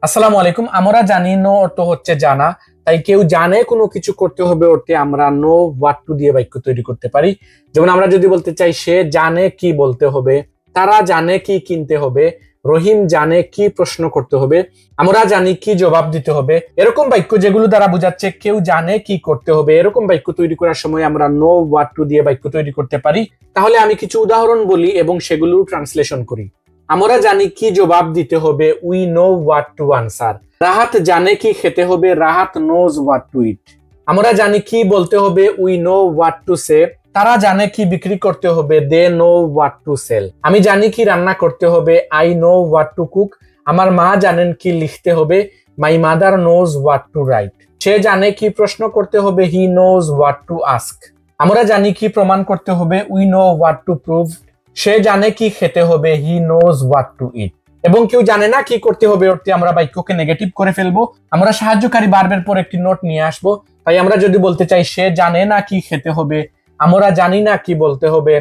আসসালামু আলাইকুম। আমরা জানি নো অর্থ হচ্ছে জানা, তাই কেউ জানে কোনো কিছু করতে হবে অর্থে আমরা নো হোয়াট টু দিয়ে বাক্য তৈরি করতে পারি। যেমন আমরা যদি বলতে চাই সে জানে কি বলতে হবে, তারা জানে কি কিনতে হবে, রহিম জানে কি প্রশ্ন করতে হবে, আমরা জানি কি জবাব দিতে হবে। এরকম বাক্য যেগুলো দ্বারা বোঝাচ্ছে কেউ জানে কি করতে হবে, এরকম বাক্য তৈরি করার সময় আমরা নো হোয়াট টু দিয়ে বাক্য তৈরি করতে পারি। তাহলে আমি কিছু উদাহরণ বলি এবং সেগুলো ট্রান্সলেশন করি। আমরা জানি কি জবাব দিতে হবে, we know what to answer. Rahat জানে কি খেতে হবে, Rahat knows what to eat. আমরা জানি কি বলতে হবে, we know what to say. তারা জানে কি বিক্রি করতে হবে, they know what to sell. আমি জানি কি রান্না করতে হবে, I know what to cook. আমার মা জানেন কি লিখতে হবে, my mother knows what to write. সে জানে কি প্রশ্ন করতে হবে, he knows what to ask. আমরা জানি কি প্রমাণ করতে হবে, we know what to prove. সে জানে কি খেতে হবে, he knows what to eat. এবং কেউ জানে না কি করতে হবে অর্থে আমরা বাক্যকে নেগেটিভ করে ফেলবো। আমরা সাহায্যকারী ভার্বের পর একটি নোট নিয়ে আসবো। তাই আমরা যদি বলতে চাই সে জানে না কি খেতে হবে, আমরা জানি না কি বলতে হবে,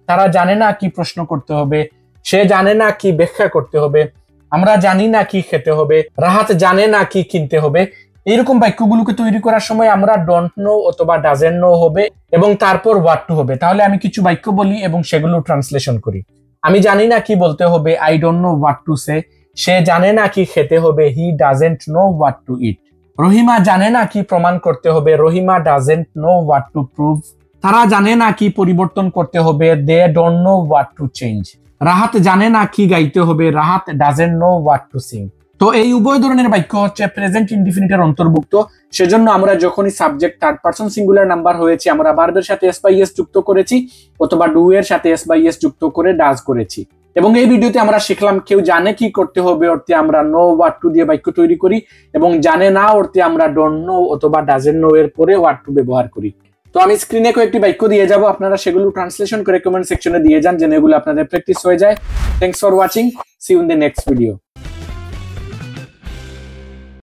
তারা জানে না কি প্রশ্ন করতে হবে, সে জানে না কি ব্যাখ্যা করতে হবে, আমরা জানি না কি খেতে হবে, রাহাত জানে না কি কিনতে হবে। এইরকম বাক্যগুলোকে তৈরি করার সময় আমরা ডোন্ট নো অথবা ডাজেন্ট নো হবে এবং তারপর হোয়াট টু হবে। তাহলে আমি কিছু বাক্য বলি এবং সেগুলো ট্রান্সলেশন করি। আমি জানি না কি বলতে হবে, I don't know what to say. সে জানে না কি খেতে হবে, he doesn't know what to eat. Rahima জানে না কি প্রমাণ করতে হবে, Rahima doesn't know what to prove. তারা জানে না কি পরিবর্তন করতে হবে, they don't know what to change. Rahat জানে না কি গাইতে হবে, Rahat doesn't know what to sing. তো এই উভয় ধরনের বাক্য হচ্ছে প্রেজেন্ট ইনডিফিনিটের অন্তর্ভুক্ত। সেজন্য আমরা যখনই subject third person singular number হয়েছে আমরা ভার্বের সাথে এস বাই এস যুক্ত করেছি অথবা ডু এর সাথে এস বাই এস যুক্ত করে ডাজ করেছি। এবং এই ভিডিওতে আমরা শিখলাম কেউ জানে কি করতে হবে অর্থে আমরা নো হোয়াট টু দিয়ে বাক্য তৈরি করি এবং জানে না অর্থে আমরা ডোন্ট নো অথবা ডাজেন্ট নো এর পরে হোয়াট টু ব্যবহার করি। তো আমি স্ক্রিনে কয়েকটি বাক্য দিয়ে যাব, আপনারা সেগুলো ট্রান্সলেশন করে কমেন্ট সেকশনে দিয়ে যান যেন এগুলো আপনাদের প্র্যাকটিস হয়ে যায়। Thanks for watching, see you in the next video.